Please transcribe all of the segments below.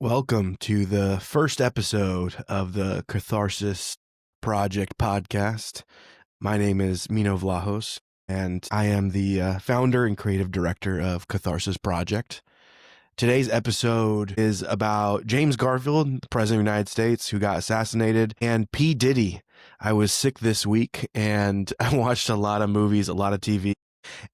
Welcome to the first episode of the Catharsis Project podcast. My name is Mino Vlahos, and I am the founder and creative director of Catharsis Project. Today's episode is about James Garfield, the President of the United States, who got assassinated, and P Diddy. I was sick this week, and I watched a lot of movies, a lot of TV.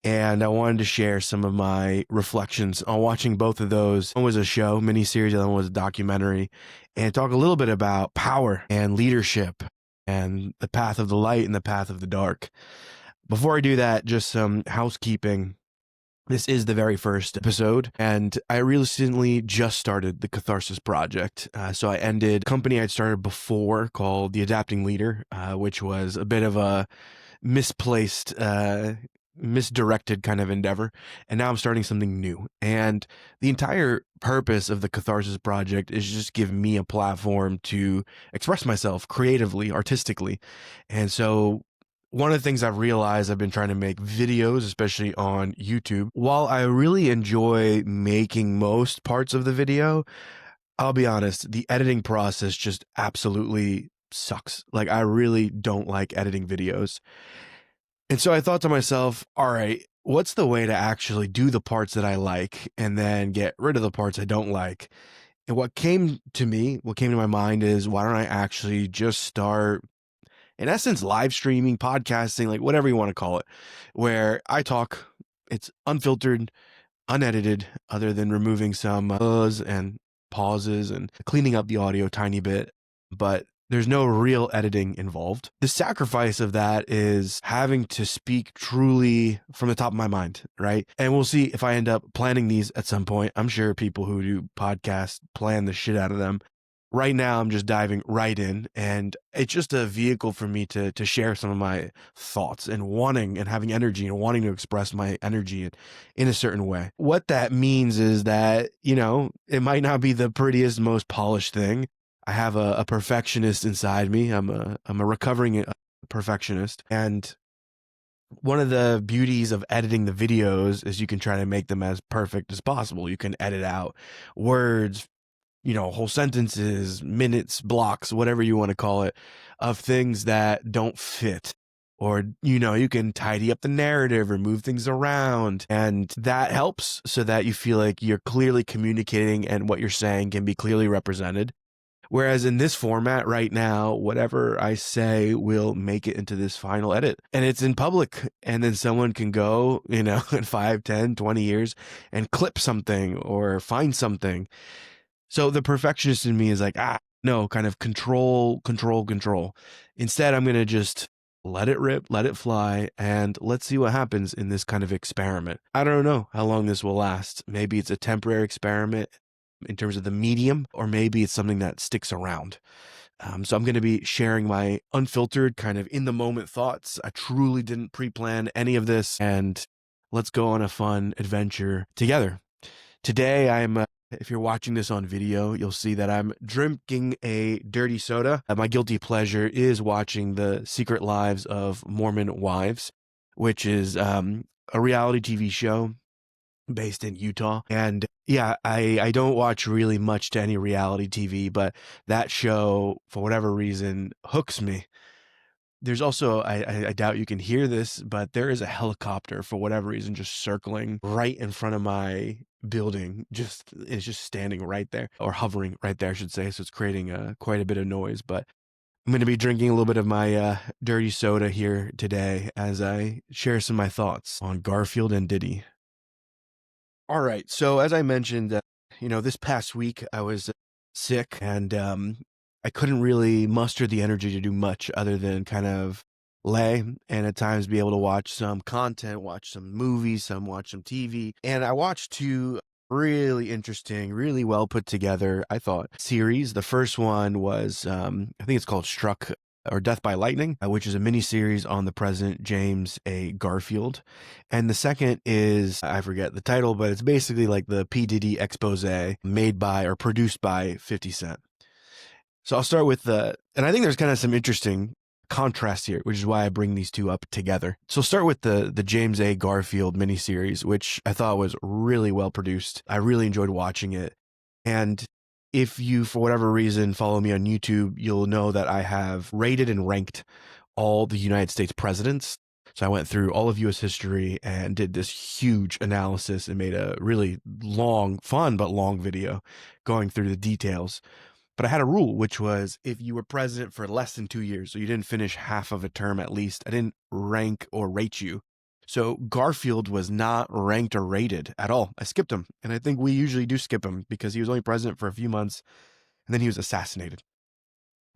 And I wanted to share some of my reflections on watching both of those. One was a show, miniseries, the other one was a documentary, and talk a little bit about power and leadership and the path of the light and the path of the dark. Before I do that, just some housekeeping. This is the very first episode, and I recently just started the Catharsis Project. So I ended a company I'd started before called The Adapting Leader, which was a bit of a misplaced, misdirected kind of endeavor. And now I'm starting something new. And the entire purpose of the Catharsis Project is just give me a platform to express myself creatively, artistically. And so one of the things I've realized, I've been trying to make videos, especially on YouTube. While I really enjoy making most parts of the video, I'll be honest, the editing process just absolutely sucks. Like, I really don't like editing videos. And so I thought to myself, all right, what's the way to actually do the parts that I like and then get rid of the parts I don't like? And what came to my mind is, why don't I actually just start, in essence, live streaming, podcasting, like whatever you want to call it, where I talk, it's unfiltered, unedited, other than removing some uhs and pauses and cleaning up the audio a tiny bit, but there's no real editing involved. The sacrifice of that is having to speak truly from the top of my mind, right? And we'll see if I end up planning these at some point. I'm sure people who do podcasts plan the shit out of them. Right now, I'm just diving right in, and it's just a vehicle for me to share some of my thoughts and wanting and having energy and wanting to express my energy in a certain way. What that means is that, it might not be the prettiest, most polished thing. I have a perfectionist inside me. I'm a recovering perfectionist, and one of the beauties of editing the videos is you can try to make them as perfect as possible. You can edit out words, whole sentences, minutes, blocks, whatever you want to call it, of things that don't fit. Or, you can tidy up the narrative or move things around. And that helps so that you feel like you're clearly communicating and what you're saying can be clearly represented. Whereas in this format right now, whatever I say will make it into this final edit, and it's in public, and then someone can go, in 5, 10, 20 years and clip something or find something. So the perfectionist in me is like, no, kind of control. Instead, I'm going to just let it rip, let it fly, and let's see what happens in this kind of experiment. I don't know how long this will last. Maybe it's a temporary experiment in terms of the medium, or maybe it's something that sticks around. So I'm going to be sharing my unfiltered kind of in the moment thoughts. I truly didn't pre-plan any of this, and let's go on a fun adventure together. Today, if you're watching this on video, you'll see that I'm drinking a dirty soda. My guilty pleasure is watching The Secret Lives of Mormon Wives, which is a reality TV show based in Utah. And yeah, I don't watch really much to any reality TV, but that show, for whatever reason, hooks me. There's also, I doubt you can hear this, but there is a helicopter, for whatever reason, just circling right in front of my building. It's just standing right there, or hovering right there, I should say. So it's creating quite a bit of noise. But I'm going to be drinking a little bit of my dirty soda here today as I share some of my thoughts on Garfield and Diddy. All right. So as I mentioned, this past week I was sick, and I couldn't really muster the energy to do much other than kind of lay and at times be able to watch some content, watch some movies, watch some TV. And I watched two really interesting, really well put together, I thought, series. The first one was, I think it's called Struck or Death by Lightning, which is a mini series on the President James A. Garfield. And the second is, I forget the title, but it's basically like the P Diddy expose made by or produced by 50 Cent. So I'll start with and I think there's kind of some interesting contrast here, which is why I bring these two up together. So start with the James A. Garfield miniseries, which I thought was really well produced. I really enjoyed watching it. And If you, for whatever reason, follow me on YouTube, you'll know that I have rated and ranked all the United States presidents. So I went through all of U.S. history and did this huge analysis and made a really long, fun, but long video going through the details. But I had a rule, which was if you were president for less than 2 years, so you didn't finish half of a term at least, I didn't rank or rate you. So Garfield was not ranked or rated at all. I skipped him. And I think we usually do skip him because he was only president for a few months and then he was assassinated.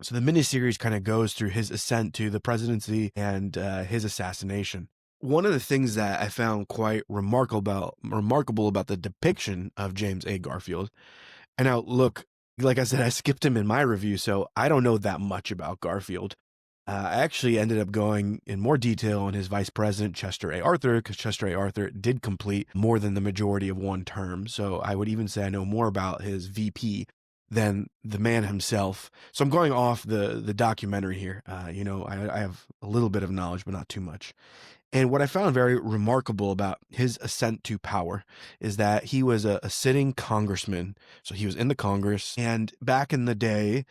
So the miniseries kind of goes through his ascent to the presidency and his assassination. One of the things that I found quite remarkable about the depiction of James A. Garfield, and now look, like I said, I skipped him in my review, so I don't know that much about Garfield. I actually ended up going in more detail on his vice president, Chester A. Arthur, because Chester A. Arthur did complete more than the majority of one term. So I would even say I know more about his VP than the man himself. So I'm going off the documentary here. I have a little bit of knowledge, but not too much. And what I found very remarkable about his ascent to power is that he was a sitting congressman. So he was in the Congress. And back in the day,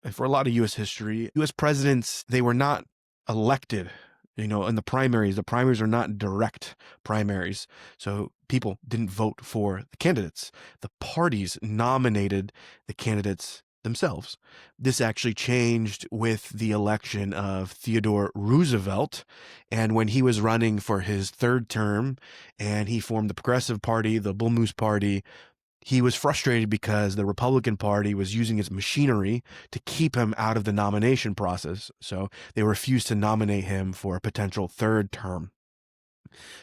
and for a lot of U.S. history, U.S. presidents, they were not elected, in the primaries. The primaries are not direct primaries. So people didn't vote for the candidates. The parties nominated the candidates themselves. This actually changed with the election of Theodore Roosevelt. And when he was running for his third term and he formed the Progressive Party, the Bull Moose Party, he was frustrated because the Republican Party was using its machinery to keep him out of the nomination process. So they refused to nominate him for a potential third term.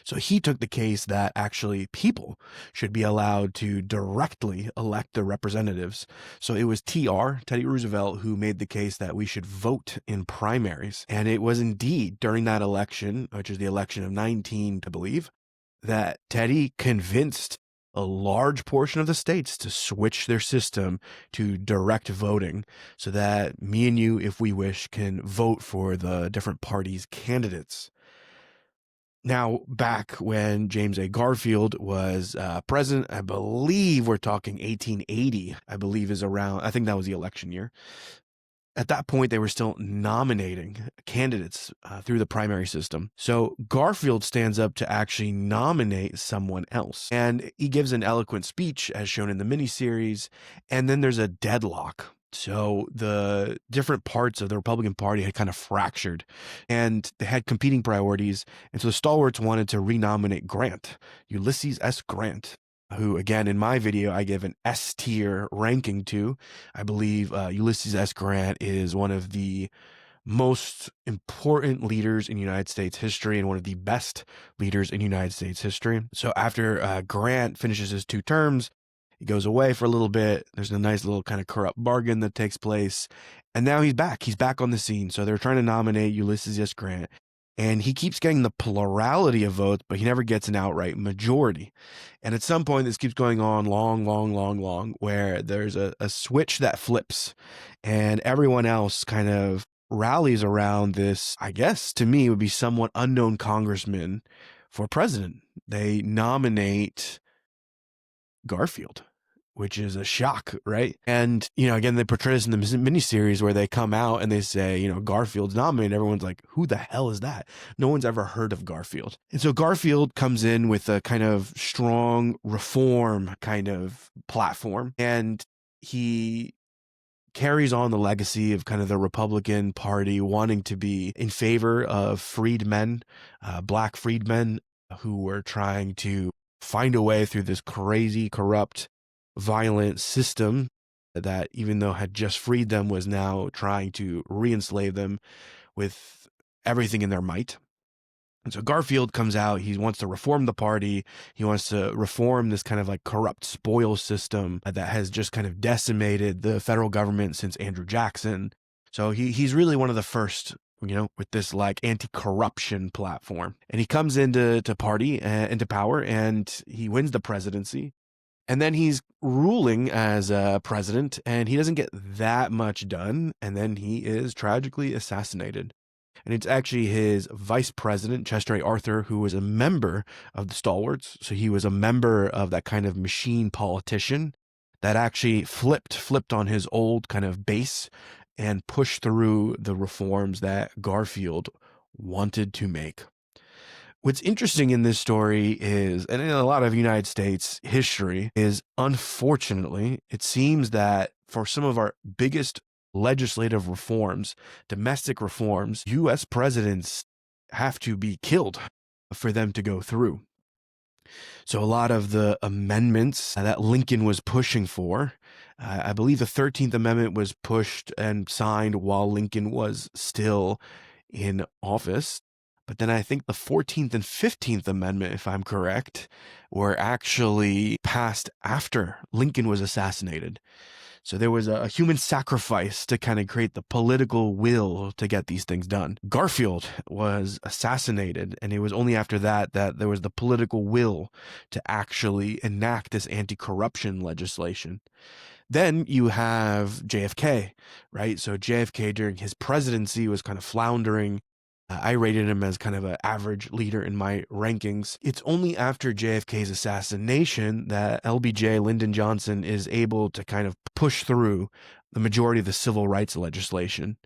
So he took the case that actually people should be allowed to directly elect their representatives. So it was Teddy Roosevelt, who made the case that we should vote in primaries. And it was indeed during that election, which is the election of 19, I believe, that Teddy convinced a large portion of the states to switch their system to direct voting so that me and you, if we wish, can vote for the different parties' candidates. Now, back when James A. Garfield was president, I believe we're talking 1880, I believe is around, I think that was the election year. At that point, they were still nominating candidates through the primary system. So Garfield stands up to actually nominate someone else. And he gives an eloquent speech, as shown in the miniseries. And then there's a deadlock. So the different parts of the Republican Party had kind of fractured and they had competing priorities. And so the stalwarts wanted to renominate Grant, Ulysses S. Grant, who, again, in my video, I give an S tier ranking to. I believe Ulysses S. Grant is one of the most important leaders in United States history and one of the best leaders in United States history. So after Grant finishes his 2 terms, he goes away for a little bit. There's a nice little kind of corrupt bargain that takes place. And now he's back. He's back on the scene. So they're trying to nominate Ulysses S. Grant. And he keeps getting the plurality of votes, but he never gets an outright majority. And at some point, this keeps going on long, where there's a switch that flips and everyone else kind of rallies around this, I guess, to me, would be somewhat unknown congressman for president. They nominate Garfield, which is a shock, right? And, again, they portray this in the miniseries where they come out and they say, Garfield's nominated. Everyone's like, who the hell is that? No one's ever heard of Garfield. And so Garfield comes in with a kind of strong reform kind of platform, and he carries on the legacy of kind of the Republican Party wanting to be in favor of freedmen, black freedmen who were trying to find a way through this crazy, corrupt, violent system that, even though had just freed them, was now trying to re-enslave them with everything in their might. And so Garfield comes out, he wants to reform the party. He wants to reform this kind of like corrupt spoil system that has just kind of decimated the federal government since Andrew Jackson. So he's really one of the first, with this like anti-corruption platform. And he comes into power, and he wins the presidency. And then he's ruling as president, and he doesn't get that much done. And then he is tragically assassinated. And it's actually his vice president, Chester A. Arthur, who was a member of the stalwarts. So he was a member of that kind of machine politician that actually flipped on his old kind of base and pushed through the reforms that Garfield wanted to make. What's interesting in this story is, and in a lot of United States history, is unfortunately, it seems that for some of our biggest legislative reforms, domestic reforms, U.S. presidents have to be killed for them to go through. So a lot of the amendments that Lincoln was pushing for, I believe the 13th Amendment was pushed and signed while Lincoln was still in office. But then I think the 14th and 15th Amendment, if I'm correct, were actually passed after Lincoln was assassinated. So there was a human sacrifice to kind of create the political will to get these things done. Garfield was assassinated, and it was only after that that there was the political will to actually enact this anti-corruption legislation. Then you have JFK, right? So JFK during his presidency was kind of floundering. I rated him as kind of an average leader in my rankings. It's only after JFK's assassination that LBJ, Lyndon Johnson, is able to kind of push through the majority of the civil rights legislation.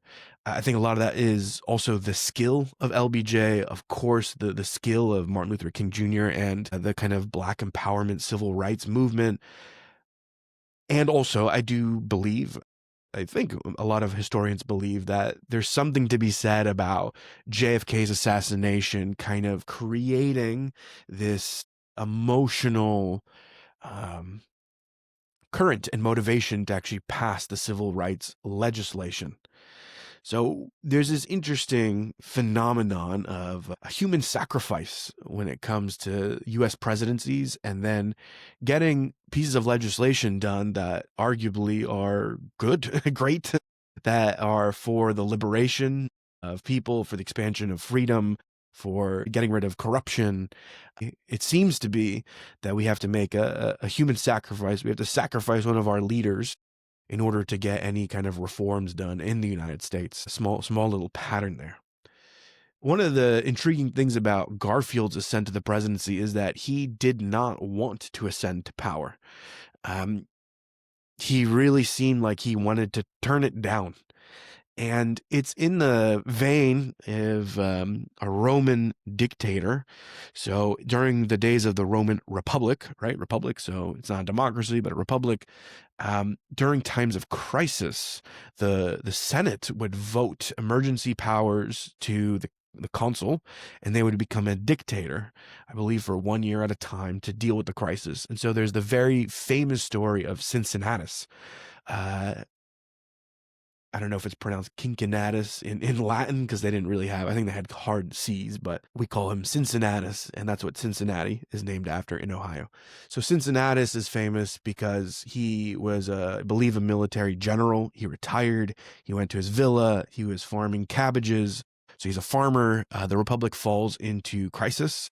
I think a lot of that is also the skill of LBJ, of course, the skill of Martin Luther King Jr. and the kind of Black empowerment civil rights movement. And also, I think a lot of historians believe that there's something to be said about JFK's assassination kind of creating this emotional current and motivation to actually pass the civil rights legislation. So there's this interesting phenomenon of a human sacrifice when it comes to U.S. presidencies, and then getting pieces of legislation done that arguably are good, great, that are for the liberation of people, for the expansion of freedom, for getting rid of corruption. It seems to be that we have to make a human sacrifice. We have to sacrifice one of our leaders in order to get any kind of reforms done in the United States. A small little pattern there. One of the intriguing things about Garfield's ascent to the presidency is that he did not want to ascend to power. He really seemed like he wanted to turn it down. And it's in the vein of a Roman dictator. So during the days of the Roman Republic, right? Republic, so it's not a democracy, but a republic. During times of crisis, the Senate would vote emergency powers to the consul, and they would become a dictator, I believe, for 1 year at a time to deal with the crisis. And so there's the very famous story of Cincinnatus. I don't know if it's pronounced Cincinnatus in Latin, because they didn't really have, I think they had hard C's, but we call him Cincinnatus, and that's what Cincinnati is named after in Ohio. So Cincinnatus is famous because he was, I believe, a military general. He retired. He went to his villa. He was farming cabbages. So he's a farmer. The Republic falls into crisis.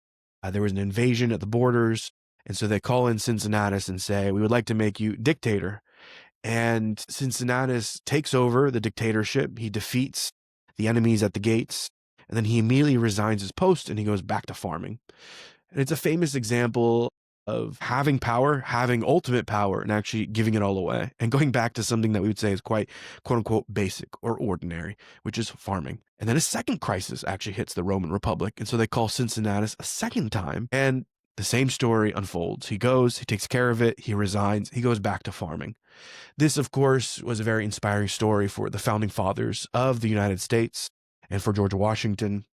There was an invasion at the borders. And so they call in Cincinnatus and say, we would like to make you dictator. And Cincinnatus takes over the dictatorship. He defeats the enemies at the gates, and then he immediately resigns his post and he goes back to farming. And it's a famous example of having power, having ultimate power, and actually giving it all away, and going back to something that we would say is quite, quote unquote, basic or ordinary, which is farming. And then a second crisis actually hits the Roman Republic. And so they call Cincinnatus a second time, and the same story unfolds. He goes, he takes care of it, he resigns, he goes back to farming. This, of course, was a very inspiring story for the founding fathers of the United States and for George Washington.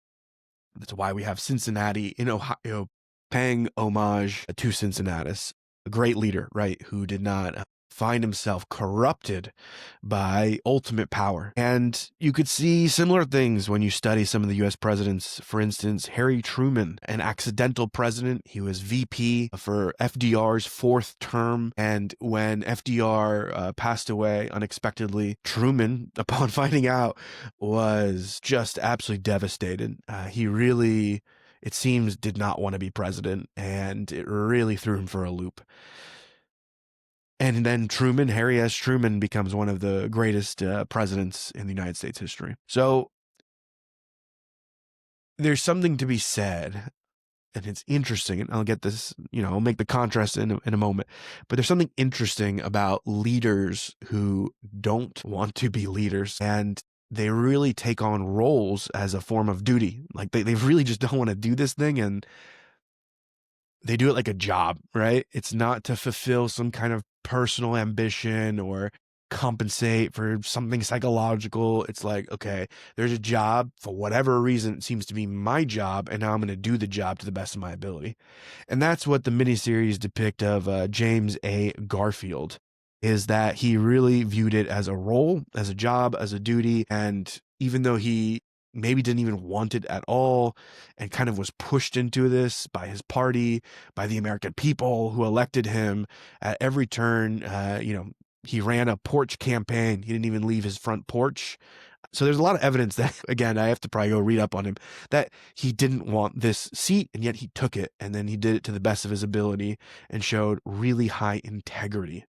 That's why we have Cincinnati in Ohio paying homage to Cincinnatus, a great leader, right, who did not find himself corrupted by ultimate power. And you could see similar things when you study some of the U.S. presidents. For instance, Harry Truman, an accidental president. He was VP for FDR's fourth term. And when FDR passed away unexpectedly, Truman, upon finding out, was just absolutely devastated. He really, it seems, did not want to be president, and it really threw him for a loop. And then Truman, Harry S. Truman, becomes one of the greatest presidents in the United States history. So there's something to be said and it's interesting, and I'll get this, I'll make the contrast in a moment, but there's something interesting about leaders who don't want to be leaders, and they really take on roles as a form of duty. Like they really just don't want to do this thing, and they do it like a job, right? It's not to fulfill some kind of personal ambition or compensate for something psychological. It's like, okay, there's a job for whatever reason. It seems to be my job, and now I'm going to do the job to the best of my ability. And that's what the miniseries depict of James A. Garfield, is that he really viewed it as a role, as a job, as a duty. And even though he maybe didn't even want it at all and kind of was pushed into this by his party, by the American people who elected him at every turn, he ran a porch campaign. He didn't even leave his front porch. So there's a lot of evidence that, again, I have to probably go read up on him, that he didn't want this seat, and yet he took it, and then he did it to the best of his ability and showed really high integrity.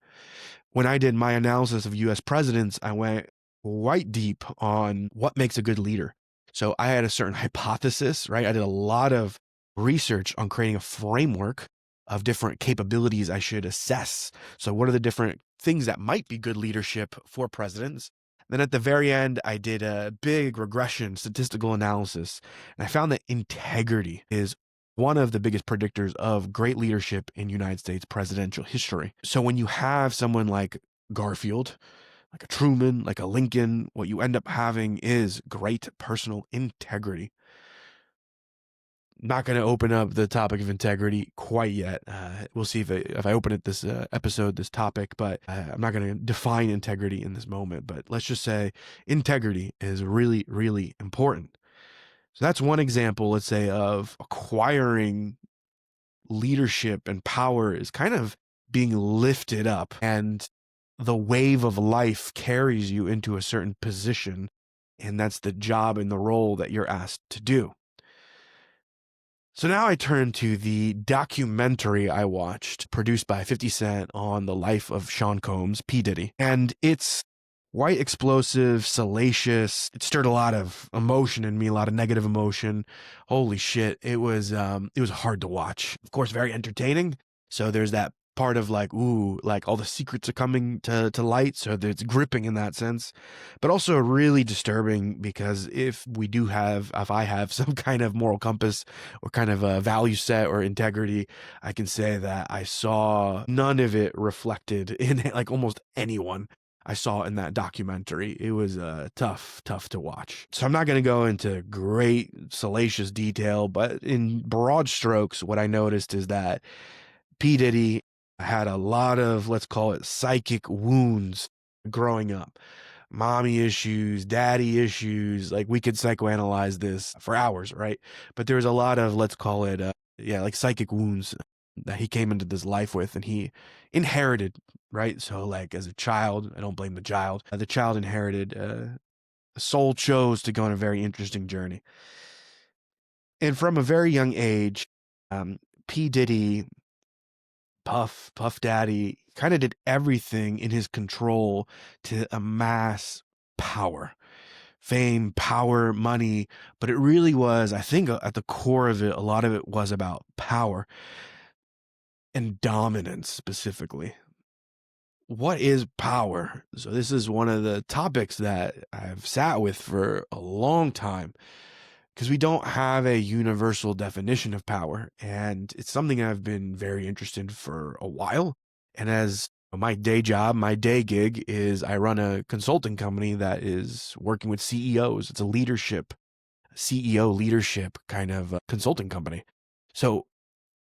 When I did my analysis of US presidents, I went quite deep on what makes a good leader. So I had a certain hypothesis, right? I did a lot of research on creating a framework of different capabilities I should assess. So what are the different things that might be good leadership for presidents? Then at the very end, I did a big regression statistical analysis, and I found that integrity is one of the biggest predictors of great leadership in United States presidential history. So when you have someone like Garfield, like a Truman, like a Lincoln, what you end up having is great personal integrity. Not going to open up the topic of integrity quite yet. We'll see if I open it this episode, this topic, but I'm not going to define integrity in this moment. But let's just say integrity is really, really important. So that's one example, let's say, of acquiring leadership and power is kind of being lifted up, and the wave of life carries you into a certain position, and that's the job and the role that you're asked to do. So now I turn to the documentary I watched, produced by 50 Cent, on the life of Sean Combs, P Diddy. And it's quite explosive, salacious. It stirred a lot of emotion in me, a lot of negative emotion. Holy shit. It was hard to watch. Of course, very entertaining. So there's that part of like, ooh, like all the secrets are coming to light. So it's gripping in that sense, but also really disturbing, because if I have some kind of moral compass or kind of a value set or integrity, I can say that I saw none of it reflected in like almost anyone I saw in that documentary. It was tough to watch. So I'm not going to go into great salacious detail, but in broad strokes, what I noticed is that P Diddy had a lot of, let's call it, psychic wounds growing up. Mommy issues, daddy issues. Like, we could psychoanalyze this for hours, right? But there's a lot of, let's call it, like psychic wounds that he came into this life with, and he inherited, right? So like as a child, I don't blame the child. The child inherited, soul chose to go on a very interesting journey. And from a very young age, P Diddy, Puff Daddy, kind of did everything in his control to amass power, fame, power, money. But it really was, I think, at the core of it, a lot of it was about power and dominance specifically. What is power? So this is one of the topics that I've sat with for a long time, because we don't have a universal definition of power. And it's something I've been very interested in for a while. And as my day job, my day gig is I run a consulting company that is working with CEOs. It's a CEO leadership kind of consulting company. So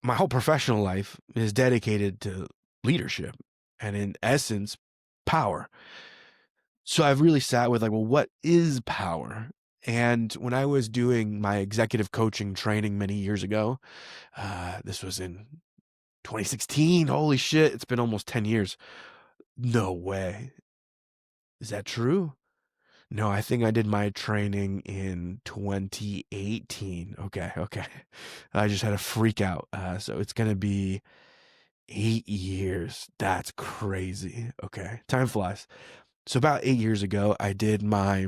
my whole professional life is dedicated to leadership and, in essence, power. So I've really sat with like, well, what is power? And when I was doing my executive coaching training many years ago, this was in 2016. Holy shit, it's been almost 10 years. No way. Is that true? No, I think I did my training in 2018. Okay. I just had a freak out. So it's going to be 8 years. That's crazy. Okay, time flies. So about 8 years ago, I did my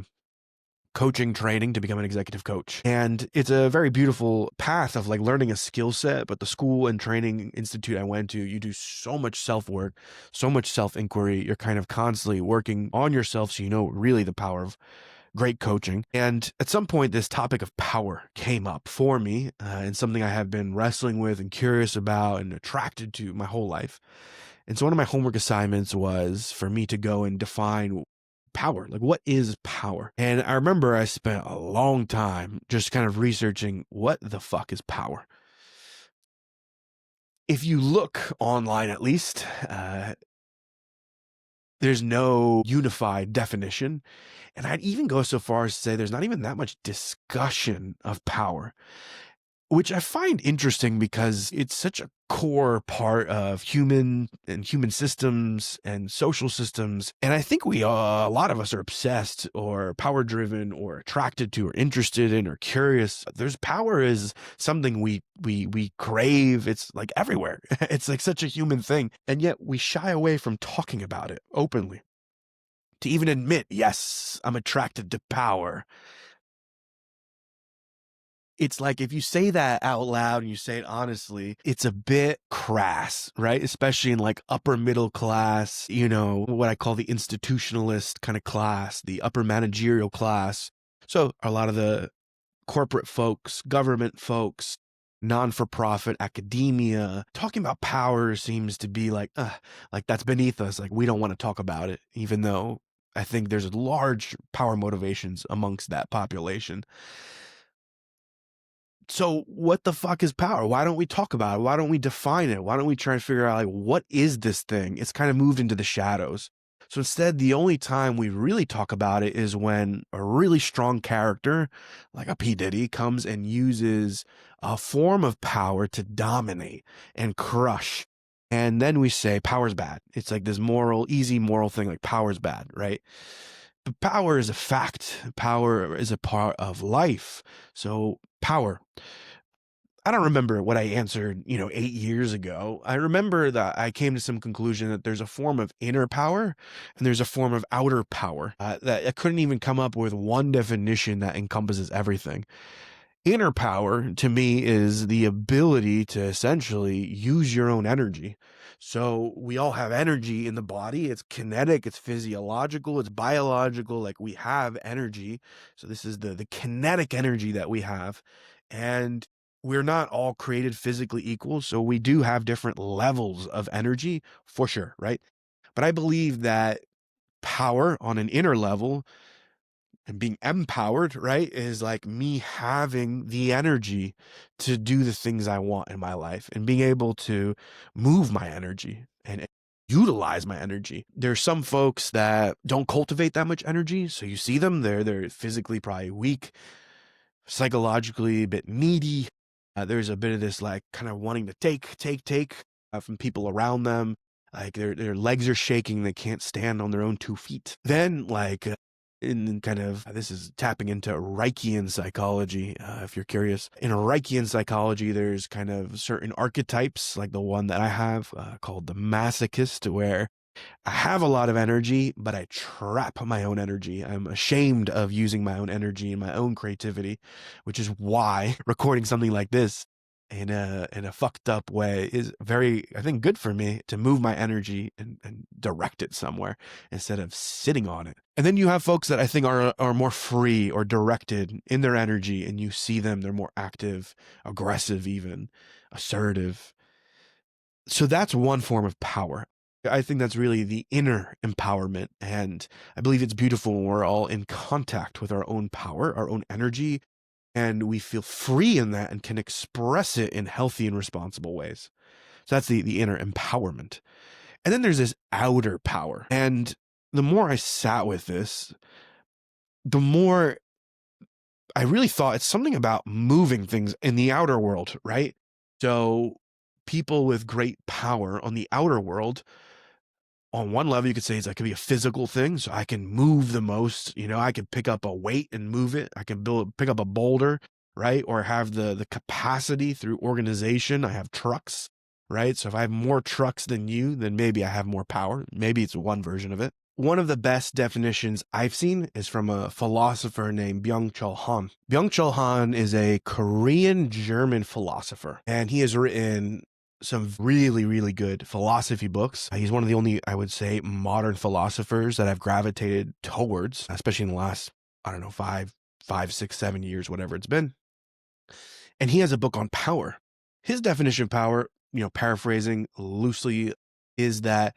coaching training to become an executive coach. And it's a very beautiful path of like learning a skill set. But the school and training institute I went to, you do so much self-work, so much self-inquiry. You're kind of constantly working on yourself, so you know really the power of great coaching. And at some point, this topic of power came up for me, and something I have been wrestling with and curious about and attracted to my whole life. And so one of my homework assignments was for me to go and define power. Like, what is power? And I remember I spent a long time just kind of researching what the fuck is power. If you look online, at least, there's no unified definition. And I'd even go so far as to say there's not even that much discussion of power, which I find interesting because it's such a core part of human systems and social systems. And I think a lot of us are obsessed or power driven or attracted to or interested in or curious. There's power is something we crave. It's like everywhere. It's like such a human thing. And yet we shy away from talking about it openly. To even admit, yes, I'm attracted to power. It's like if you say that out loud and you say it honestly, it's a bit crass, right? Especially in like upper middle class, what I call the institutionalist kind of class, the upper managerial class. So a lot of the corporate folks, government folks, non-for-profit academia, talking about power seems to be like that's beneath us. Like we don't want to talk about it, even though I think there's large power motivations amongst that population. So what the fuck is power? Why don't we talk about it? Why don't we define it? Why don't we try and figure out like what is this thing? It's kind of moved into the shadows. So instead, the only time we really talk about it is when a really strong character, like a P Diddy, comes and uses a form of power to dominate and crush. And then we say power's bad. It's like this easy moral thing, like power's bad, right? But power is a fact. Power is a part of life. So power. I don't remember what I answered, 8 years ago. I remember that I came to some conclusion that there's a form of inner power and there's a form of outer power. That I couldn't even come up with one definition that encompasses everything. Inner power to me is the ability to essentially use your own energy. So we all have energy in the body. It's kinetic, it's physiological, it's biological. Like we have energy. So this is the kinetic energy that we have. And we're not all created physically equal. So we do have different levels of energy for sure, right? But I believe that power on an inner level and being empowered, right, is like me having the energy to do the things I want in my life and being able to move my energy and utilize my energy. There's some folks that don't cultivate that much energy. So you see them, they're physically probably weak, psychologically a bit needy. There's a bit of this like kind of wanting to take from people around them. Like their legs are shaking. They can't stand on their own 2 feet. Then like in kind of, this is tapping into Reichian psychology, if you're curious. In Reichian psychology, there's kind of certain archetypes, like the one that I have called the masochist, where I have a lot of energy, but I trap my own energy. I'm ashamed of using my own energy and my own creativity, which is why recording something like this in a fucked up way is very, I think, good for me to move my energy and direct it somewhere instead of sitting on it. And then you have folks that I think are more free or directed in their energy, and you see them, they're more active, aggressive, even assertive. So that's one form of power. I think that's really the inner empowerment. And I believe it's beautiful when we're all in contact with our own power, our own energy, and we feel free in that and can express it in healthy and responsible ways. So that's the inner empowerment. And then there's this outer power. And the more I sat with this, the more I really thought it's something about moving things in the outer world, right? So people with great power on the outer world, on one level, you could say it could be a physical thing. So I can move the most, I can pick up a weight and move it. I can pick up a boulder, right? Or have the capacity through organization. I have trucks, right? So if I have more trucks than you, then maybe I have more power. Maybe it's one version of it. one of the best definitions I've seen is from a philosopher named Byung-Chul Han. Byung-Chul Han is a Korean-German philosopher, and he has written some really, really good philosophy books. He's one of the only, I would say, modern philosophers that I've gravitated towards, especially in the last, I don't know, 5, 6, 7 years, whatever it's been. And he has a book on power. His definition of power, paraphrasing loosely, is that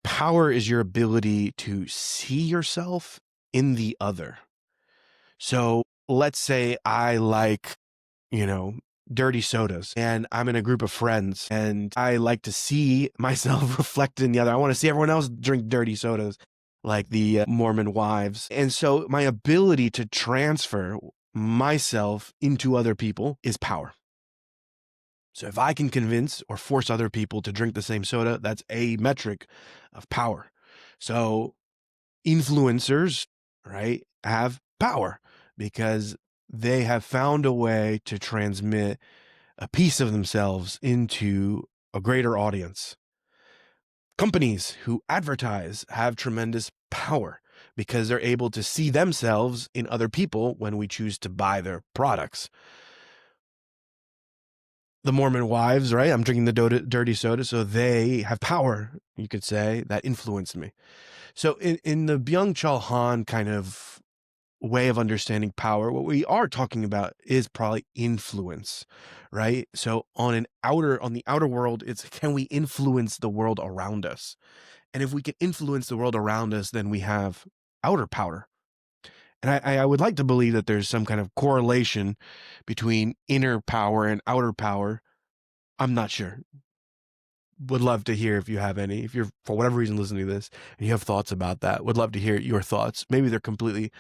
power is your ability to see yourself in the other. So let's say I like, dirty sodas, and I'm in a group of friends and I like to see myself reflected in the other. I want to see everyone else drink dirty sodas like the Mormon wives. And so my ability to transfer myself into other people is power. So if I can convince or force other people to drink the same soda, that's a metric of power. So influencers, right, have power because they have found a way to transmit a piece of themselves into a greater audience. Companies who advertise have tremendous power because they're able to see themselves in other people when we choose to buy their products. The Mormon wives, right? I'm drinking the dirty soda, so they have power, you could say, that influenced me. So in the Byung-Chul Han kind of way of understanding power, what we are talking about is probably influence, right? So on the outer world, it's can we influence the world around us? And if we can influence the world around us, then we have outer power. And I would like to believe that there's some kind of correlation between inner power and outer power. I'm not sure. Would love to hear if you have any. If you're, for whatever reason, listening to this and you have thoughts about that, would love to hear your thoughts. Maybe they're completely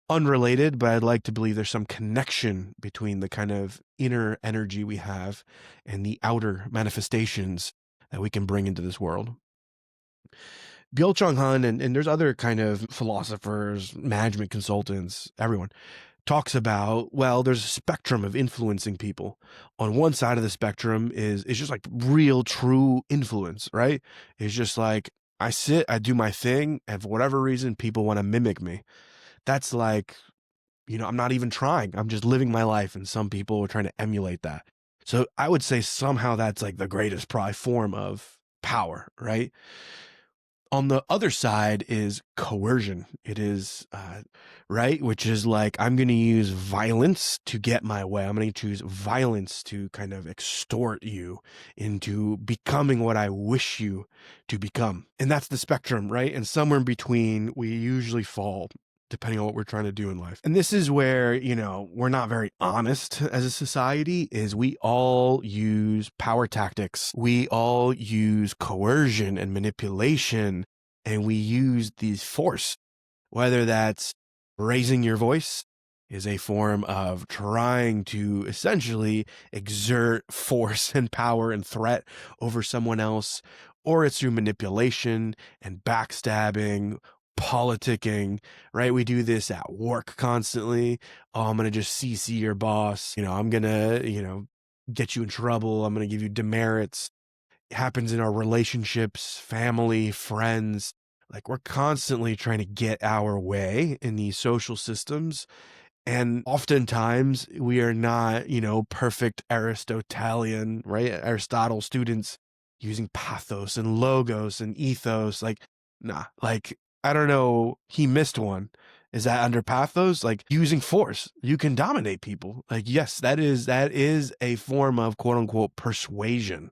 unrelated, but I'd like to believe there's some connection between the kind of inner energy we have and the outer manifestations that we can bring into this world. Byul-Chung Han and there's other kind of philosophers, management consultants, everyone talks about, well, there's a spectrum of influencing people. On one side of the spectrum is just like real, true influence, right? It's just like I do my thing, and for whatever reason, people want to mimic me. That's like, I'm not even trying. I'm just living my life, and some people are trying to emulate that. So I would say somehow that's like the greatest probably form of power, right? On the other side is coercion. It is, right, which is like, I'm going to use violence to get my way. I'm going to choose violence to kind of extort you into becoming what I wish you to become. And that's the spectrum, right? And somewhere in between, we usually fall, depending on what we're trying to do in life. And this is where, we're not very honest as a society, is we all use power tactics. We all use coercion and manipulation, and we use these force, whether that's raising your voice is a form of trying to essentially exert force and power and threat over someone else, or it's through manipulation and backstabbing, politicking, right? We do this at work constantly. Oh, I'm going to just CC your boss. I'm going to, get you in trouble. I'm going to give you demerits. It happens in our relationships, family, friends. Like we're constantly trying to get our way in these social systems. And oftentimes we are not, perfect Aristotelian, right? Aristotle students using pathos and logos and ethos. Like, nah, like, I don't know. He missed one. Is that under pathos? Like using force, you can dominate people. Like, yes, that is a form of quote unquote persuasion,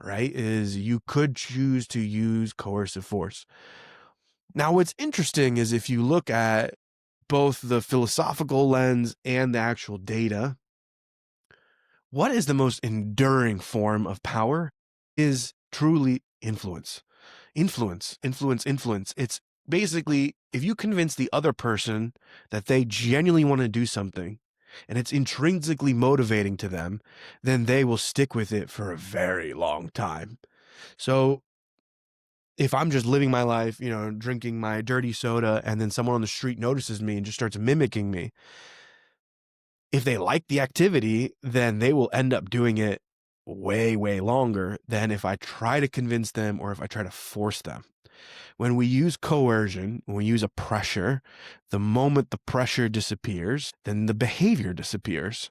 right? Is you could choose to use coercive force. Now, what's interesting is if you look at both the philosophical lens and the actual data, what is the most enduring form of power is truly influence. Influence. It's basically if you convince the other person that they genuinely want to do something and it's intrinsically motivating to them, then they will stick with it for a very long time. So if I'm just living my life, drinking my dirty soda, and then someone on the street notices me and just starts mimicking me, if they like the activity, then they will end up doing it way, way longer than if I try to convince them or if I try to force them. When we use coercion, when we use a pressure, the moment the pressure disappears, then the behavior disappears.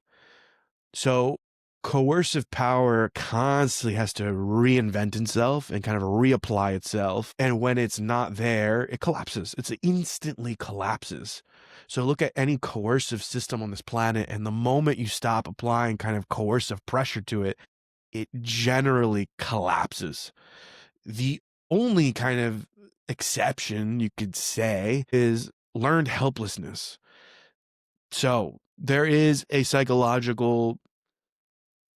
So coercive power constantly has to reinvent itself and kind of reapply itself. And when it's not there, it collapses. It instantly collapses. So look at any coercive system on this planet, and the moment you stop applying kind of coercive pressure to it, it generally collapses. The only kind of exception you could say is learned helplessness. So there is a psychological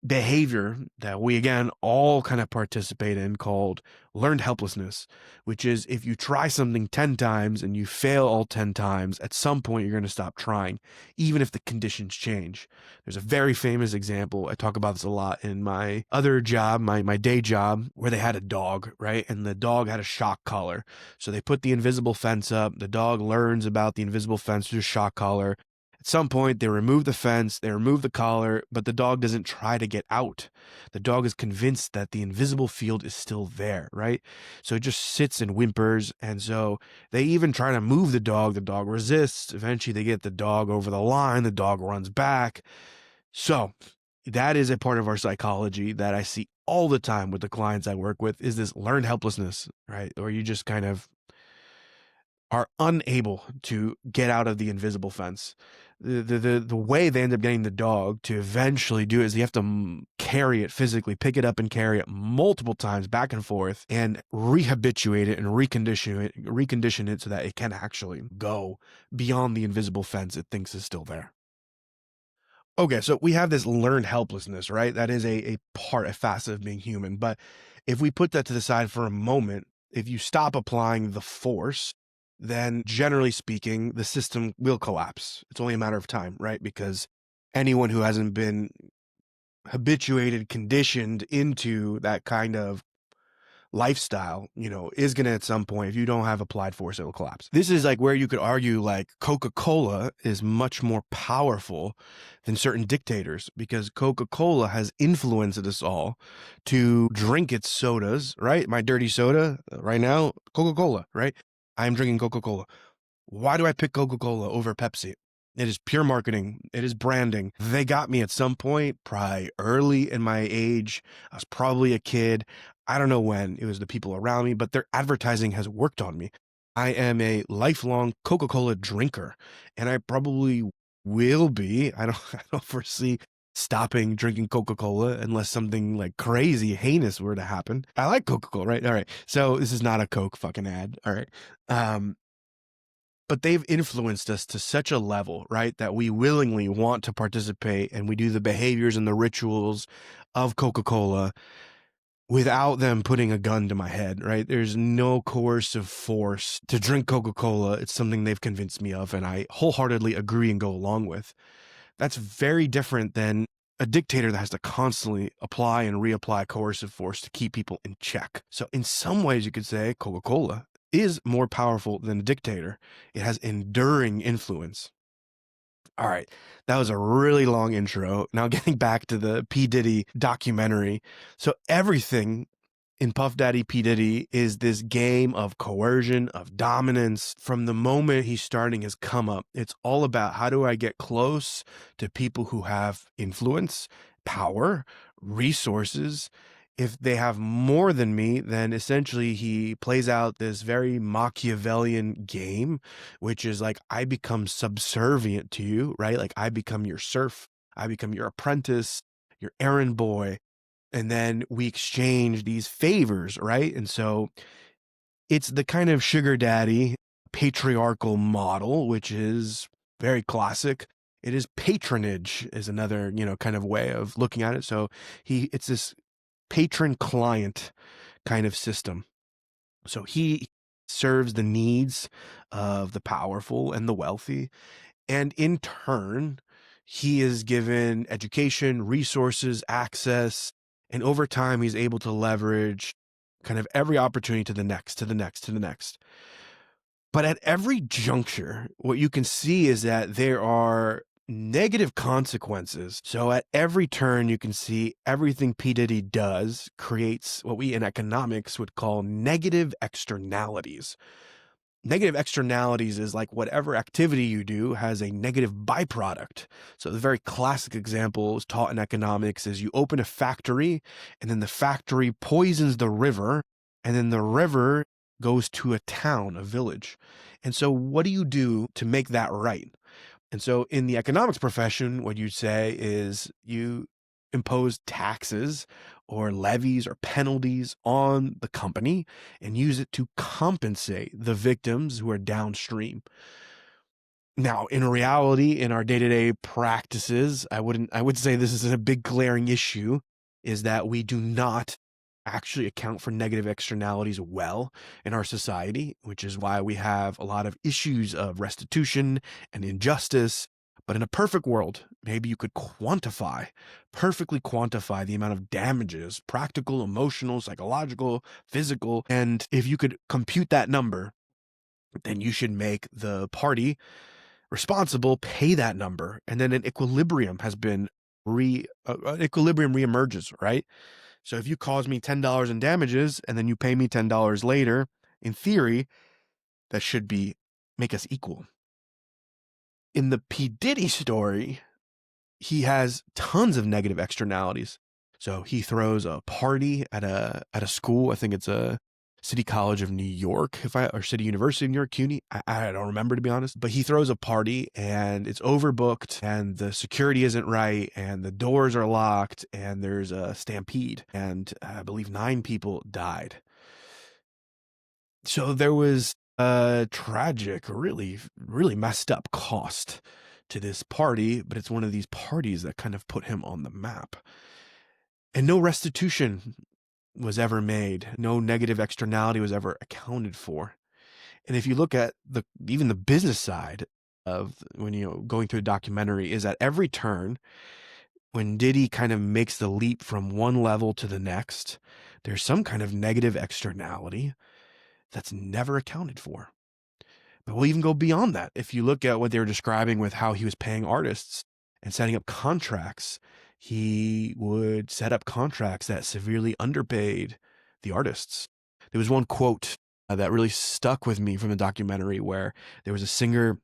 behavior that we again all kind of participate in called learned helplessness, which is if you try something 10 times and you fail all 10 times, at some point you're going to stop trying, even if the conditions change. There's a very famous example. I talk about this a lot in my other job, my day job, where they had a dog, right? And the dog had a shock collar. So they put the invisible fence up. The dog learns about the invisible fence through shock collar. At some point, they remove the fence, they remove the collar, but the dog doesn't try to get out. The dog is convinced that the invisible field is still there, right? So it just sits and whimpers. And so they even try to move the dog resists. Eventually, they get the dog over the line, the dog runs back. So that is a part of our psychology that I see all the time with the clients I work with, is this learned helplessness, right? Or you just kind of are unable to get out of the invisible fence. The way they end up getting the dog to eventually do it is you have to carry it physically, pick it up and carry it multiple times back and forth and rehabituate it and recondition it so that it can actually go beyond the invisible fence it thinks is still there. Okay, so we have this learned helplessness, right? That is a facet of being human. But if we put that to the side for a moment, if you stop applying the force, then generally speaking, the system will collapse. It's only a matter of time, right? Because anyone who hasn't been habituated, conditioned into that kind of lifestyle, is going to at some point, if you don't have applied force, it will collapse. This is like where you could argue like Coca-Cola is much more powerful than certain dictators, because Coca-Cola has influenced us all to drink its sodas, right? My dirty soda right now, Coca-Cola, right? I'm drinking Coca-Cola. Why do I pick Coca-Cola over Pepsi? It is pure marketing. It is branding. They got me at some point, probably early in my age. I was probably a kid. I don't know when. It was the people around me, but their advertising has worked on me. I am a lifelong Coca-Cola drinker, and I probably will be. I don't foresee stopping drinking Coca-Cola unless something like crazy, heinous were to happen. I like Coca-Cola, right? All right. So this is not a Coke fucking ad. All right. But they've influenced us to such a level, right, that we willingly want to participate and we do the behaviors and the rituals of Coca-Cola without them putting a gun to my head, right? There's no coercive force to drink Coca-Cola. It's something they've convinced me of, and I wholeheartedly agree and go along with. That's very different than a dictator that has to constantly apply and reapply coercive force to keep people in check. So in some ways, you could say Coca-Cola is more powerful than a dictator. It has enduring influence. All right, that was a really long intro. Now getting back to the P Diddy documentary. So everything in Puff Daddy P Diddy is this game of coercion, of dominance. From the moment he's starting his come up, it's all about how do I get close to people who have influence, power, resources. If they have more than me, then essentially he plays out this very Machiavellian game, which is like, I become subservient to you, right? Like I become your serf, I become your apprentice, your errand boy, and then we exchange these favors, right? And so it's the kind of sugar daddy patriarchal model, which is very classic. It is patronage is another, kind of way of looking at it. So it's this patron client kind of system. So he serves the needs of the powerful and the wealthy. And in turn, he is given education, resources, access, and over time, he's able to leverage kind of every opportunity to the next, to the next, to the next. But at every juncture, what you can see is that there are negative consequences. So at every turn, you can see everything P Diddy does creates what we in economics would call negative externalities. Negative externalities is like whatever activity you do has a negative byproduct. So the very classic example is taught in economics is you open a factory and then the factory poisons the river and then the river goes to a town, a village. And so what do you do to make that right? And so in the economics profession, what you'd say is you impose taxes or levies or penalties on the company and use it to compensate the victims who are downstream. Now, in reality, in our day-to-day practices, I would say this is a big glaring issue, is that we do not actually account for negative externalities well in our society, which is why we have a lot of issues of restitution and injustice. But in a perfect world, maybe you could perfectly quantify the amount of damages, practical, emotional, psychological, physical. And if you could compute that number, then you should make the party responsible pay that number, and then an equilibrium has been equilibrium reemerges, right? So if you cause me $10 in damages and then you pay me $10 later, in theory, that should make us equal. In the P Diddy story, he has tons of negative externalities. So he throws a party at a school. I think it's a City College of New York, or City University of New York, CUNY. I don't remember, to be honest. But he throws a party and it's overbooked and the security isn't right and the doors are locked and there's a stampede and I believe 9 people died. So there was a tragic, really, really messed up cost to this party, but it's one of these parties that kind of put him on the map. And no restitution was ever made. No negative externality was ever accounted for. And if you look at even the business side of when going through a documentary, is at every turn, when Diddy kind of makes the leap from one level to the next, there's some kind of negative externality that's never accounted for. But we'll even go beyond that. If you look at what they were describing with how he was paying artists and setting up contracts, he would set up contracts that severely underpaid the artists. There was one quote that really stuck with me from the documentary where there was a singer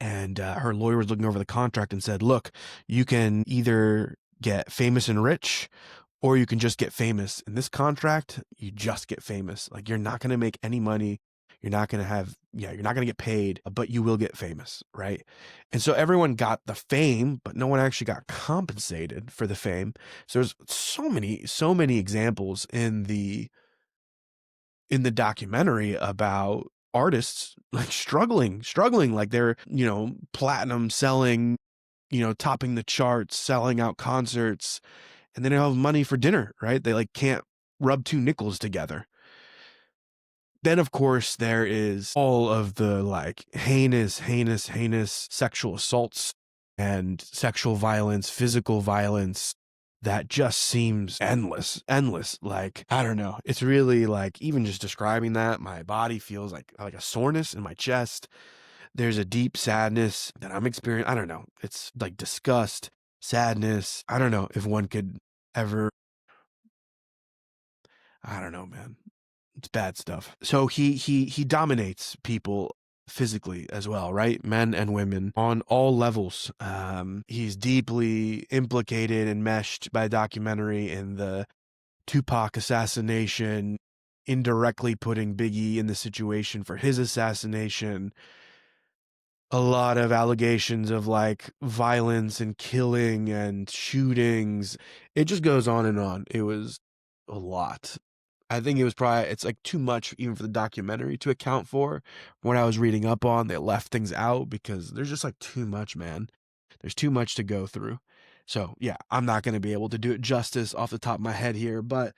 and her lawyer was looking over the contract and said, look, you can either get famous and rich or you can just get famous. In this contract, you just get famous. Like, you're not going to make any money. You're not going to get paid, but you will get famous, right? And so everyone got the fame, but no one actually got compensated for the fame. So there's so many examples in the documentary about artists like struggling, like they're, platinum selling, topping the charts, selling out concerts, and they don't have money for dinner, right? They can't rub 2 nickels together. Then, of course, there is all of the heinous sexual assaults and sexual violence, physical violence that just seems endless. Like, I don't know. It's really even just describing that, my body feels like a soreness in my chest. There's a deep sadness that I'm experiencing. I don't know. It's like disgust, sadness. I don't know if one could ever, I don't know, man. It's bad stuff. So he dominates people physically as well, right? Men and women on all levels. He's deeply implicated and meshed by a documentary in the Tupac assassination, indirectly putting Biggie in the situation for his assassination. A lot of allegations of violence and killing and shootings. It just goes on and on. It was a lot. I think it's too much even for the documentary to account for. When I was reading up on, they left things out because there's just too much, man. There's too much to go through. So yeah, I'm not going to be able to do it justice off the top of my head here, but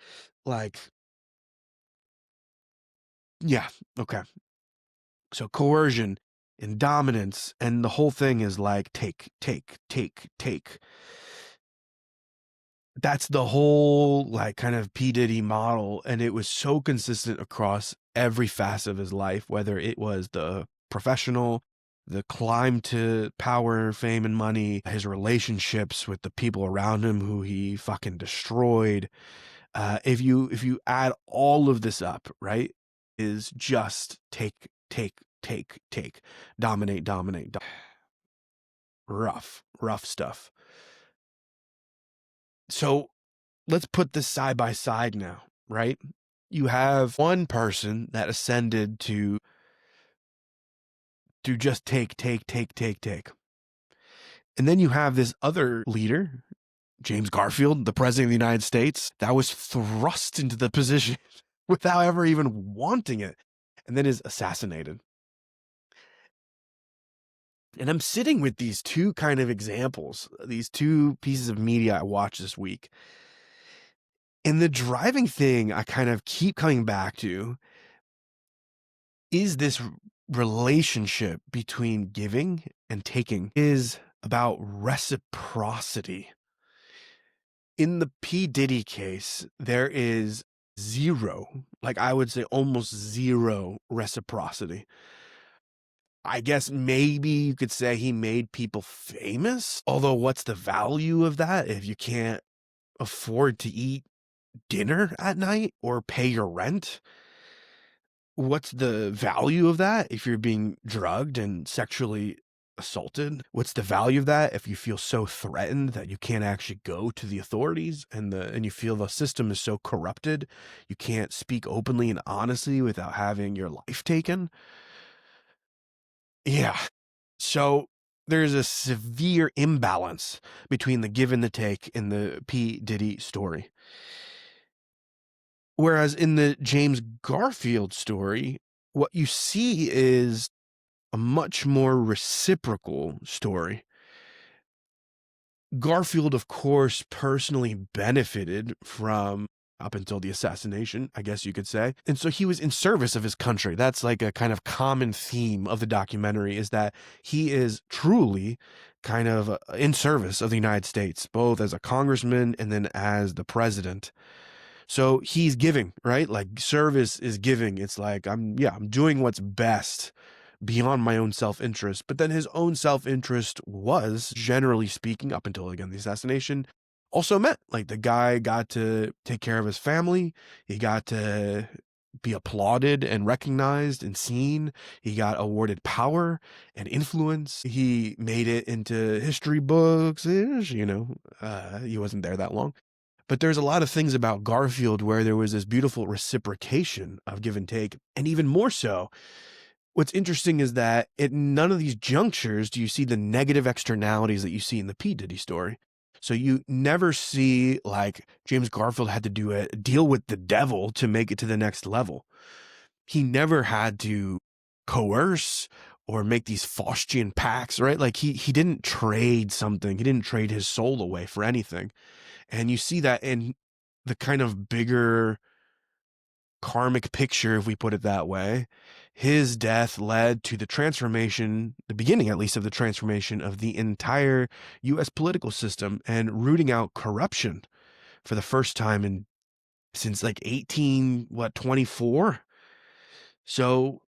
yeah, okay. So coercion and dominance, and the whole thing is take. That's the whole kind of P Diddy model, and it was so consistent across every facet of his life, whether it was the professional the climb to power, fame, and money, his relationships with the people around him who he fucking destroyed. If you add all of this up, right, is just take, dominate, rough stuff. So let's put this side by side now, right? You have one person that ascended to just take. And then you have this other leader, James Garfield, the president of the United States, that was thrust into the position without ever even wanting it, and then is assassinated. And I'm sitting with these two kind of examples, these two pieces of media I watched this week. And the driving thing I kind of keep coming back to is this relationship between giving and taking is about reciprocity. In the P Diddy case, there is zero, like I would say almost zero reciprocity. I guess maybe you could say he made people famous. Although what's the value of that if you can't afford to eat dinner at night or pay your rent? What's the value of that if you're being drugged and sexually assaulted? What's the value of that if you feel so threatened that you can't actually go to the authorities and you feel the system is so corrupted you can't speak openly and honestly without having your life taken? Yeah. So there's a severe imbalance between the give and the take in the P Diddy story. Whereas in the James Garfield story, what you see is a much more reciprocal story. Garfield, of course, personally benefited from up until the assassination, I guess you could say. And so he was in service of his country. That's like a kind of common theme of the documentary, is that he is truly kind of in service of the United States, both as a congressman and then as the president. So he's giving, right? Like service is giving. It's like, I'm doing what's best beyond my own self-interest. But then his own self-interest was, generally speaking, up until again the assassination, also meant like the guy got to take care of his family. He got to be applauded and recognized and seen. He got awarded power and influence. He made it into history books. He wasn't there that long. But there's a lot of things about Garfield where there was this beautiful reciprocation of give and take. And even more so, what's interesting is that at none of these junctures do you see the negative externalities that you see in the P. Diddy story. So you never see like James Garfield had to deal with the devil to make it to the next level. He never had to coerce or make these Faustian pacts, right? Like he didn't trade something. He didn't trade his soul away for anything. And you see that in the kind of bigger karmic picture, if we put it that way. His death led to the transformation, the beginning at least of the transformation of the entire US political system and rooting out corruption for the first time since like 24. So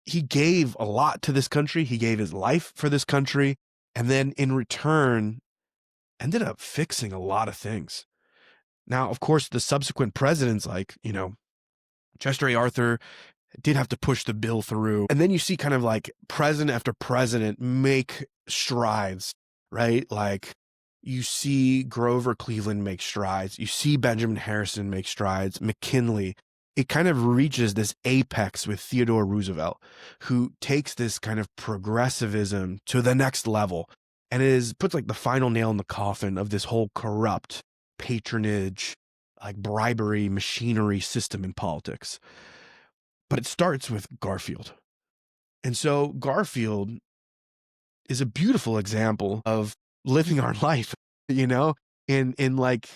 he gave a lot to this country. He gave his life for this country. And then in return, ended up fixing a lot of things. Now, of course, the subsequent presidents, like, Chester A. Arthur did have to push the bill through. And then you see kind of like president after president make strides, right? Like you see Grover Cleveland make strides. You see Benjamin Harrison make strides, McKinley. It kind of reaches this apex with Theodore Roosevelt, who takes this kind of progressivism to the next level and puts like the final nail in the coffin of this whole corrupt patronage, like bribery, machinery system in politics. But it starts with Garfield. And so Garfield is a beautiful example of living our life, in like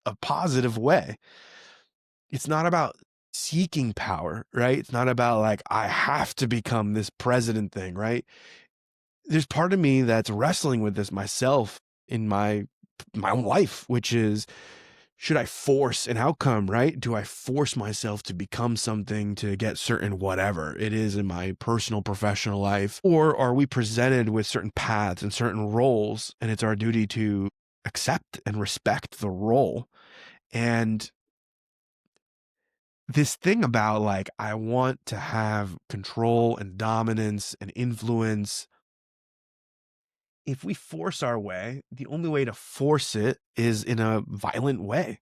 a positive way. It's not about seeking power, right? It's not about like, I have to become this president thing, right? There's part of me that's wrestling with this myself in my own life, which is should I force an outcome, right? Do I force myself to become something to get certain whatever it is in my personal, professional life? Or are we presented with certain paths and certain roles, and it's our duty to accept and respect the role? And this thing about like, I want to have control and dominance and influence. If we force our way, the only way to force it is in a violent way.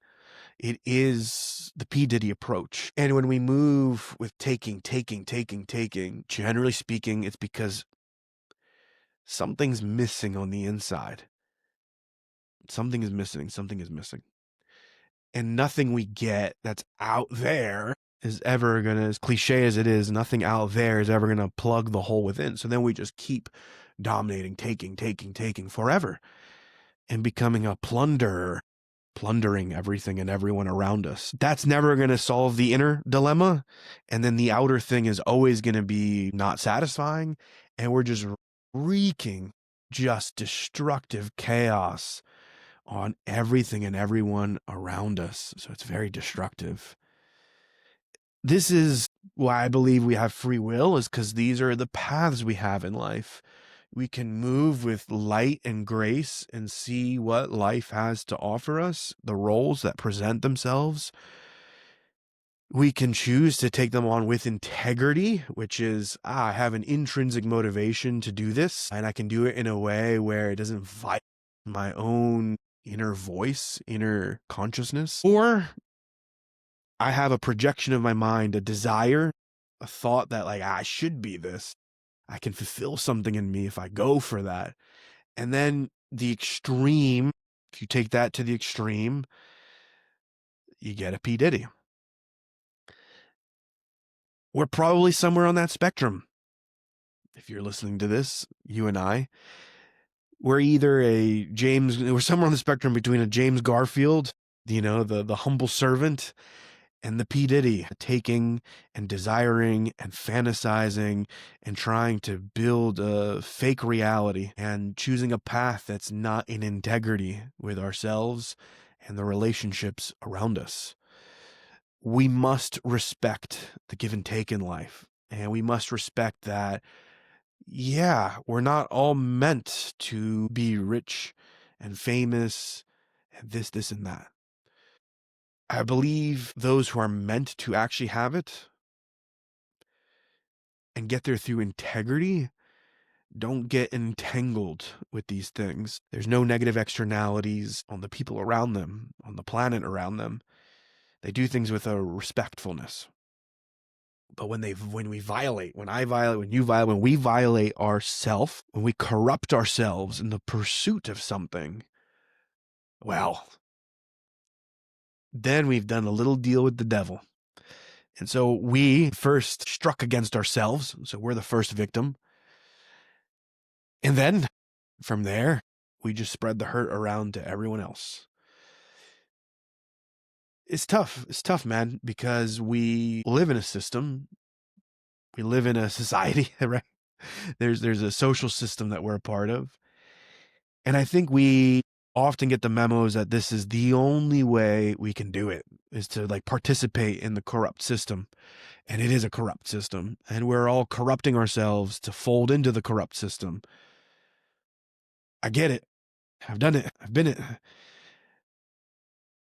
It is the P Diddy approach. And when we move with taking, generally speaking, it's because something's missing on the inside. Something is missing. And nothing we get that's out there is ever going to, as cliche as it is, nothing out there is ever going to plug the hole within. So then we just keep dominating, taking forever and becoming a plunderer, plundering everything and everyone around us. That's never going to solve the inner dilemma. And then the outer thing is always going to be not satisfying. And we're just wreaking just destructive chaos on everything and everyone around us. So it's very destructive. This is why I believe we have free will, is because these are the paths we have in life. We can move with light and grace and see what life has to offer us, the roles that present themselves. We can choose to take them on with integrity, which is, I have an intrinsic motivation to do this, and I can do it in a way where it doesn't violate my own inner voice, inner consciousness. Or I have a projection of my mind, a desire, a thought that like, I should be this. I can fulfill something in me if I go for that. And then the extreme, if you take that to the extreme, you get a P Diddy. We're probably somewhere on that spectrum. If you're listening to this, you and I, we're either we're somewhere on the spectrum between a James Garfield, the humble servant, and the P Diddy, taking and desiring and fantasizing and trying to build a fake reality and choosing a path that's not in integrity with ourselves and the relationships around us. We must respect the give and take in life. And we must respect that, yeah, we're not all meant to be rich and famous and this, and that. I believe those who are meant to actually have it and get there through integrity don't get entangled with these things. There's no negative externalities on the people around them, on the planet around them. They do things with a respectfulness. But when we violate, when I violate, when you violate, when we violate ourself, when we corrupt ourselves in the pursuit of something, well, then we've done a little deal with the devil. And so we first struck against ourselves. So we're the first victim. And then from there, we just spread the hurt around to everyone else. It's tough. It's tough, man, because we live in a system. We live in a society, right? There's a social system that we're a part of. And I think we often get the memos that this is the only way we can do it, is to like participate in the corrupt system. And it is a corrupt system. And we're all corrupting ourselves to fold into the corrupt system. I get it. I've done it. I've been it.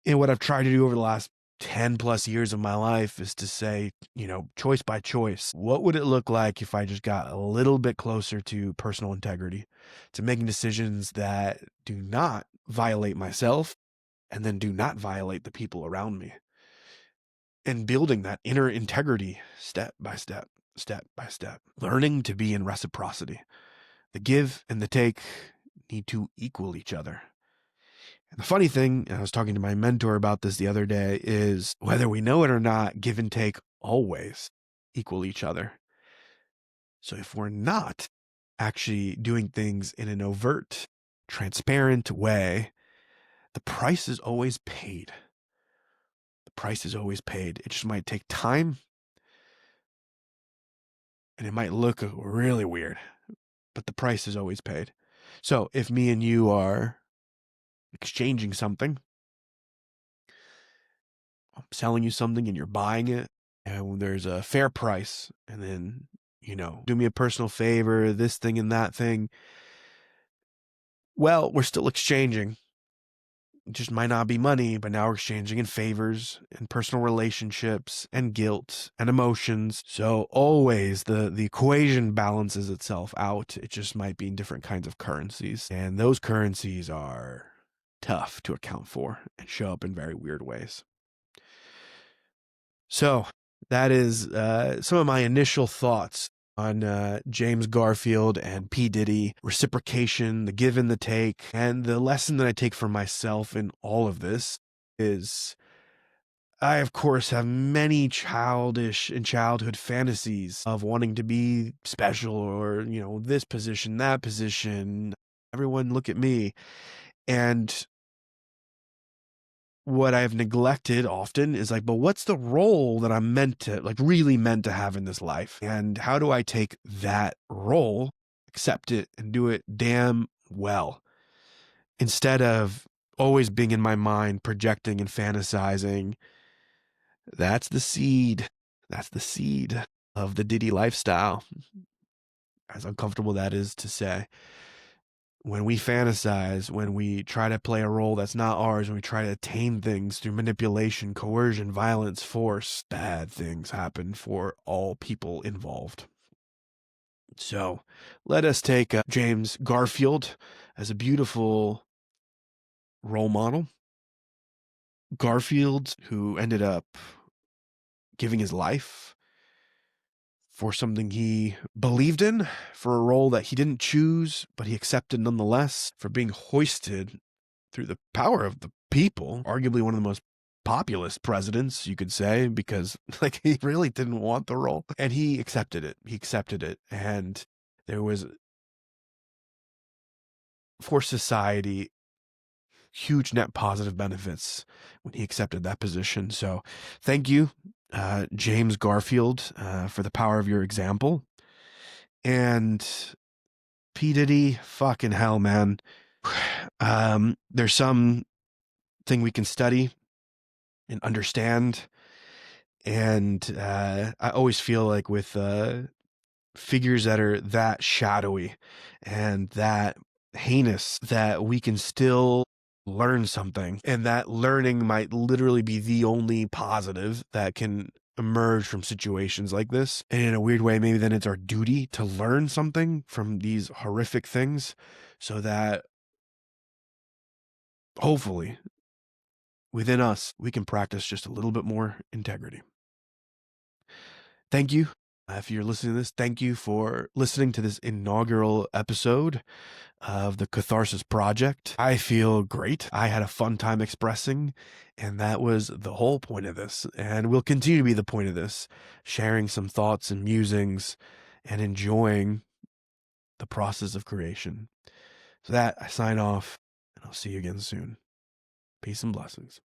And what I've tried to do over the last 10 plus years of my life is to say, choice by choice, what would it look like if I just got a little bit closer to personal integrity, to making decisions that do not violate myself and then do not violate the people around me, and building that inner integrity step by step, learning to be in reciprocity. The give and the take need to equal each other. And the funny thing, and I was talking to my mentor about this the other day, is whether we know it or not, give and take always equal each other. So if we're not actually doing things in an overt, transparent way, the price is always paid. The price is always paid. It just might take time, and it might look really weird, but the price is always paid. So if me and you are exchanging something, I'm selling you something and you're buying it, and when there's a fair price, and then, do me a personal favor, this thing and that thing. Well, we're still exchanging. It just might not be money, but now we're exchanging in favors and personal relationships and guilt and emotions. So always the equation balances itself out. It just might be in different kinds of currencies. And those currencies are tough to account for and show up in very weird ways. So that is some of my initial thoughts on James Garfield and P Diddy, reciprocation, the give and the take. And the lesson that I take for myself in all of this is I, of course, have many childish and childhood fantasies of wanting to be special or, this position, that position. Everyone look at me. And what I've neglected often is like, but what's the role that I'm really meant to have in this life? And how do I take that role, accept it, and do it damn well, instead of always being in my mind, projecting and fantasizing? That's the seed. That's the seed of the Diddy lifestyle, as uncomfortable that is to say. When we fantasize, when we try to play a role that's not ours, when we try to attain things through manipulation, coercion, violence, force, bad things happen for all people involved. So let us take James Garfield as a beautiful role model. Garfield, who ended up giving his life for something he believed in, for a role that he didn't choose, but he accepted nonetheless, for being hoisted through the power of the people, arguably one of the most populist presidents, you could say, because he really didn't want the role. And he accepted it. He accepted it. And there was, for society, huge net positive benefits when he accepted that position. So thank you, James Garfield, for the power of your example. And P. Diddy, fucking hell, man. There's some thing we can study and understand. And I always feel like with figures that are that shadowy and that heinous, that we can still learn something. And that learning might literally be the only positive that can emerge from situations like this. And in a weird way, maybe then it's our duty to learn something from these horrific things, so that hopefully within us, we can practice just a little bit more integrity. Thank you. If you're listening to this, thank you for listening to this inaugural episode of the Catharsis Project. I feel great. I had a fun time expressing, and that was the whole point of this, and will continue to be the point of this, sharing some thoughts and musings and enjoying the process of creation. So that, I sign off, and I'll see you again soon. Peace and blessings.